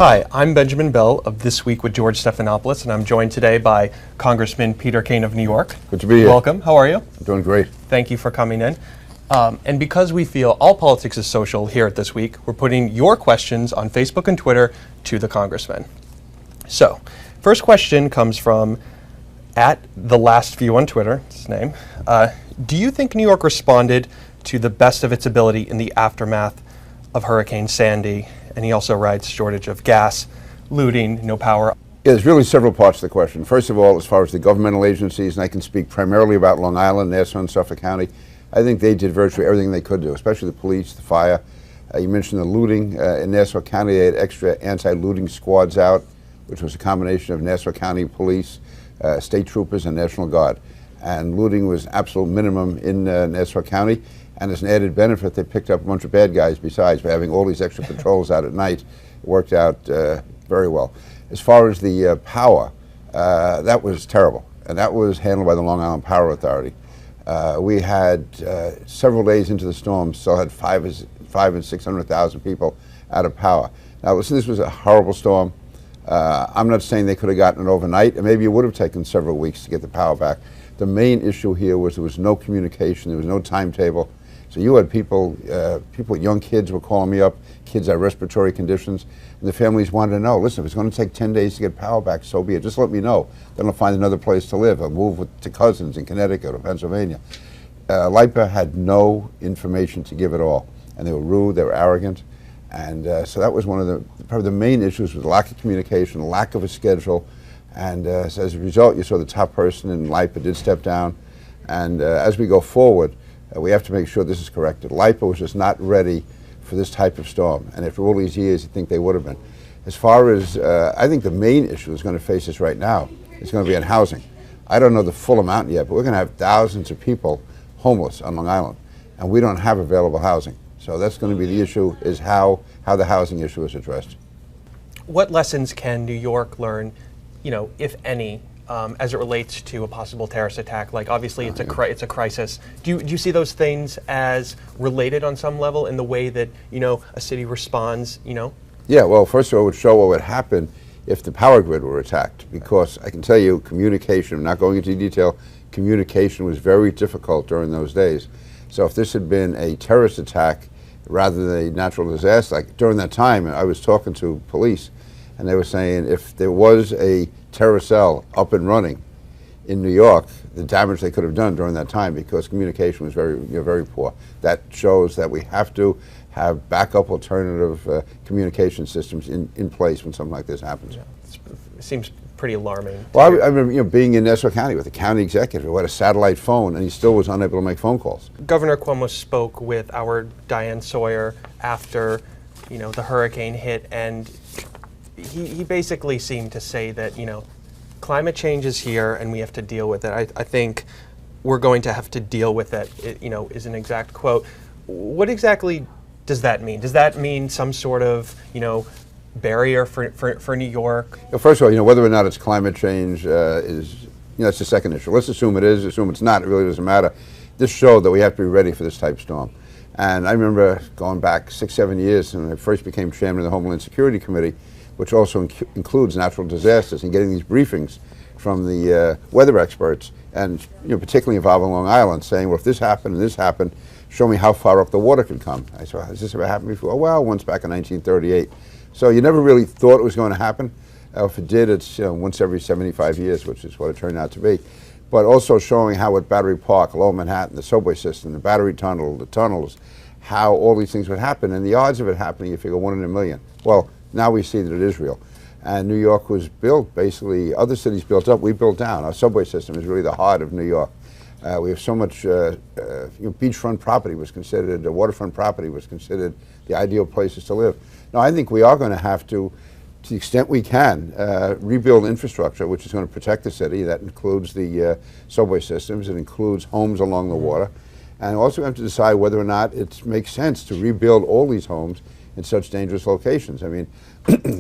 Hi, I'm Benjamin Bell of This Week with George Stephanopoulos, and I'm joined today by Congressman Peter Kane of New York. Good to be here. Welcome. How are you? I'm doing great. Thank you for coming in. And because we feel all politics is social here at This Week, we're putting your questions on Facebook and Twitter to the Congressman. So, first question comes from @TheLastFew on Twitter, it's his name. Do you think New York responded to the best of its ability in the aftermath of Hurricane Sandy? And he also writes shortage of gas, looting, no power. Yeah, there's really several parts to the question. First of all, as far as the governmental agencies, and I can speak primarily about Long Island, Nassau, and Suffolk County, I think they did virtually everything they could do, especially the police, the fire. You mentioned the looting. In Nassau County, they had extra anti-looting squads out, which was a combination of Nassau County police, state troopers, and National Guard. And looting was absolute minimum in Nassau County. And as an added benefit, they picked up a bunch of bad guys besides by having all these extra patrols out at night. It worked out very well. As far as the power, that was terrible. And that was handled by the Long Island Power Authority. We had several days into the storm, still had 500,000 and 600,000 people out of power. Now, listen, this was a horrible storm. I'm not saying they could have gotten it overnight, and maybe it would have taken several weeks to get the power back. The main issue here was there was no communication, there was no timetable. So you had people, young kids were calling me up, kids had respiratory conditions, and the families wanted to know, listen, if it's going to take 10 days to get power back, so be it. Just let me know. Then I'll find another place to live. I'll move to cousins in Connecticut or Pennsylvania. LIPA had no information to give at all, and they were rude, they were arrogant, and so that was one of probably the main issues was lack of communication, lack of a schedule, and so as a result, you saw the top person in LIPA did step down, and as we go forward, we have to make sure this is corrected. LIPA was just not ready for this type of storm, and after all these years, you think they would have been. As far as, I think the main issue is going to face us right now is going to be in housing. I don't know the full amount yet, but we're going to have thousands of people homeless on Long Island, and we don't have available housing. So that's going to be the issue, is how the housing issue is addressed. What lessons can New York learn, if any, as it relates to a possible terrorist attack? Like, obviously, it's a crisis. Do you see those things as related on some level in the way that a city responds? Yeah. Well, first of all, it would show what would happen if the power grid were attacked. Because I can tell you, communication. I'm not going into detail. Communication was very difficult during those days. So if this had been a terrorist attack rather than a natural disaster, like during that time, I was talking to police, and they were saying if there was a terror cell up and running in New York, the damage they could have done during that time, because communication was very poor. That shows that we have to have backup alternative communication systems in place when something like this happens. Yeah, it seems pretty alarming. Well, I remember being in Nassau County with a county executive who had a satellite phone, and he still was unable to make phone calls. Governor Cuomo spoke with our Diane Sawyer after the hurricane hit, and he basically seemed to say that, climate change is here and we have to deal with it. I think we're going to have to deal with it, is an exact quote. What exactly does that mean? Does that mean some sort of, barrier for New York? Well, first of all, whether or not it's climate change is, that's the second issue. Let's assume it is, assume it's not, it really doesn't matter. This showed that we have to be ready for this type of storm. And I remember going back 6, 7 years when I first became chairman of the Homeland Security Committee, which also includes natural disasters, and getting these briefings from the weather experts, and particularly involving Long Island, saying, well, if this happened and this happened, show me how far up the water could come. I said, has this ever happened before? Well, once back in 1938. So you never really thought it was going to happen. If it did, it's once every 75 years, which is what it turned out to be. But also showing how at Battery Park, Lower Manhattan, the subway system, the Battery Tunnel, the tunnels, how all these things would happen. And the odds of it happening, you figure 1 in a million. Well, now we see that it is real. And New York was built, basically, other cities built up, we built down. Our subway system is really the heart of New York. We have so much, beachfront property was considered, waterfront property was considered the ideal places to live. Now, I think we are going to have to the extent we can, rebuild infrastructure, which is going to protect the city. That includes the subway systems, it includes homes along the water. And also we have to decide whether or not it makes sense to rebuild all these homes in such dangerous locations. I mean,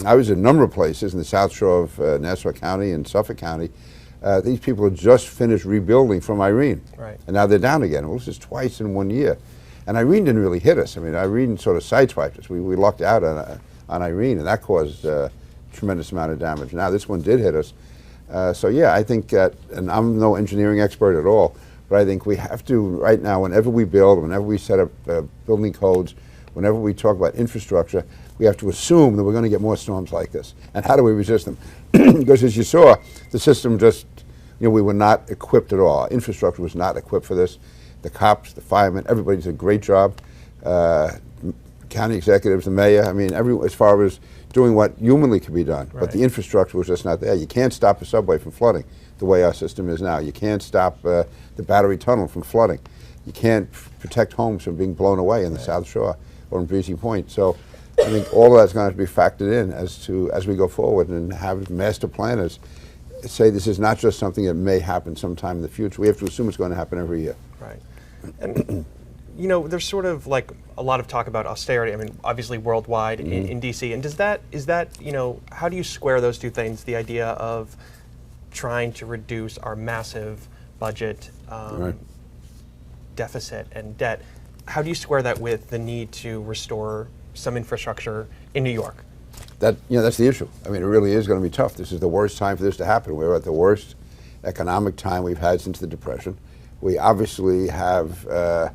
I was in a number of places in the South Shore of Nassau County and Suffolk County. These people had just finished rebuilding from Irene, right, and now they're down again. Well, this is twice in 1 year. And Irene didn't really hit us. I mean, Irene sort of sideswiped us. We lucked out on Irene, and that caused a tremendous amount of damage. Now this one did hit us. So yeah, I think that, and I'm no engineering expert at all, but I think we have to, right now, whenever we build, whenever we set up building codes, whenever we talk about infrastructure, we have to assume that we're going to get more storms like this. And how do we resist them? Because as you saw, the system just, we were not equipped at all. Our infrastructure was not equipped for this. The cops, the firemen, everybody did a great job. County executives, the mayor, I mean, as far as doing what humanly could be done. Right. But the infrastructure was just not there. You can't stop a subway from flooding the way our system is now. You can't stop the Battery Tunnel from flooding. You can't protect homes from being blown away in the South Shore or in Breezy Point. So I think all of that's going to be factored in as we go forward, and have master planners say this is not just something that may happen sometime in the future. We have to assume it's going to happen every year. Right. And there's sort of like a lot of talk about austerity. I mean, obviously worldwide in D.C. And is that how do you square those two things? The idea of trying to reduce our massive budget deficit and debt. How do you square that with the need to restore some infrastructure in New York? That's the issue. I mean, it really is going to be tough. This is the worst time for this to happen. We're at the worst economic time we've had since the Depression. We obviously have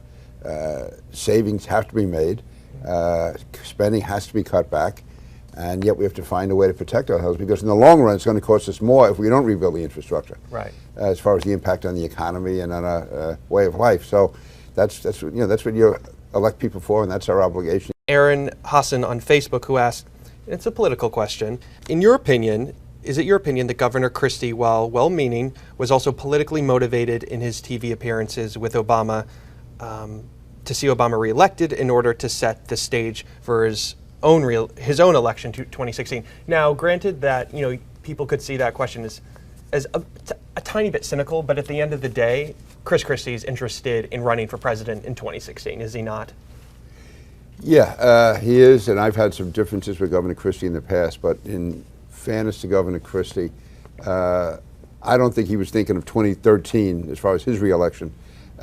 savings have to be made. Spending has to be cut back. And yet we have to find a way to protect ourselves, because in the long run it's going to cost us more if we don't rebuild the infrastructure. Right. As far as the impact on the economy and on our way of life. So that's what you elect people for, and that's our obligation. Aaron Hassan on Facebook, who asked, it's a political question, is it your opinion that Governor Christie, while well-meaning, was also politically motivated in his TV appearances with Obama to see Obama reelected in order to set the stage for his own election to 2016? Now, granted that people could see that question as a tiny bit cynical, but at the end of the day, Chris Christie's interested in running for president in 2016, is he not? Yeah, he is, and I've had some differences with Governor Christie in the past, but in fairness to Governor Christie, I don't think he was thinking of 2013 as far as his reelection.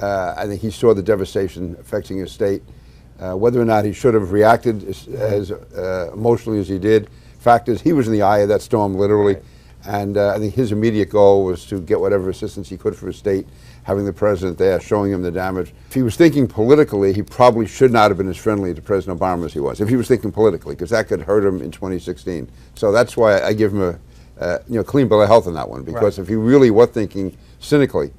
I think he saw the devastation affecting his state. Whether or not he should have reacted as emotionally as he did, fact is he was in the eye of that storm, literally. Right. And I think his immediate goal was to get whatever assistance he could for his state, having the president there, showing him the damage. If he was thinking politically, he probably should not have been as friendly to President Obama as he was, if he was thinking politically, because that could hurt him in 2016. So that's why I give him a clean bill of health on that one, because if he really was thinking cynically,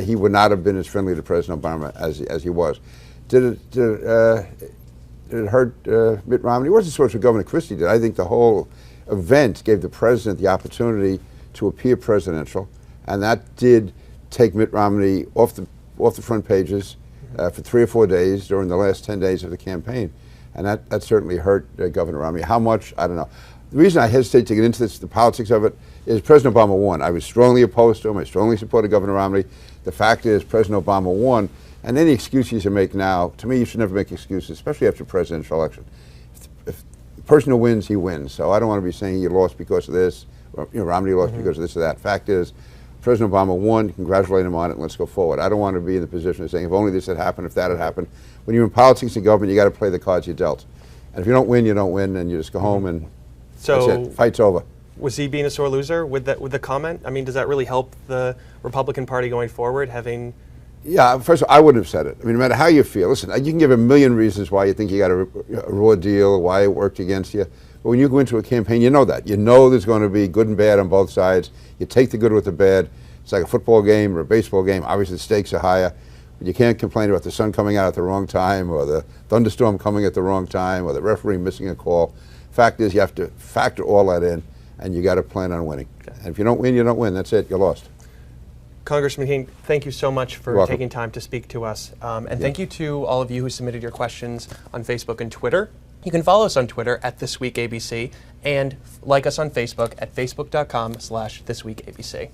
he would not have been as friendly to President Obama as he was. Did it hurt Mitt Romney? It wasn't so much what Governor Christie did. I think the whole event gave the president the opportunity to appear presidential, and that did take Mitt Romney off the front pages for 3 or 4 days during the last 10 days of the campaign, and that certainly hurt Governor Romney. How much? I don't know. The reason I hesitate to get into this, the politics of it, is President Obama won. I was strongly opposed to him. I strongly supported Governor Romney. The fact is, President Obama won, and any excuses you make now, to me, you should never make excuses, especially after a presidential election. If the person who wins, he wins. So I don't want to be saying you lost because of this, or Romney lost because of this or that. Fact is, President Obama won. Congratulate him on it, and let's go forward. I don't want to be in the position of saying, if only this had happened, if that had happened. When you're in politics and government, you got to play the cards you're dealt. And if you don't win, and you just go home and that's it. Fight's over. Was he being a sore loser with the comment? I mean, does that really help the Republican Party going forward, having? Yeah, first of all, I wouldn't have said it. I mean, no matter how you feel, listen, you can give a million reasons why you think you got a raw deal, why it worked against you. But when you go into a campaign, you know that. You know there's going to be good and bad on both sides. You take the good with the bad. It's like a football game or a baseball game. Obviously, the stakes are higher. But you can't complain about the sun coming out at the wrong time, or the thunderstorm coming at the wrong time, or the referee missing a call. Fact is, you have to factor all that in, and you got to plan on winning. And if you don't win, you don't win. That's it. You're lost. Congressman King, thank you so much for taking time to speak to us. And thank you to all of you who submitted your questions on Facebook and Twitter. You can follow us on Twitter at ThisWeekABC and like us on Facebook at facebook.com/ThisWeekABC.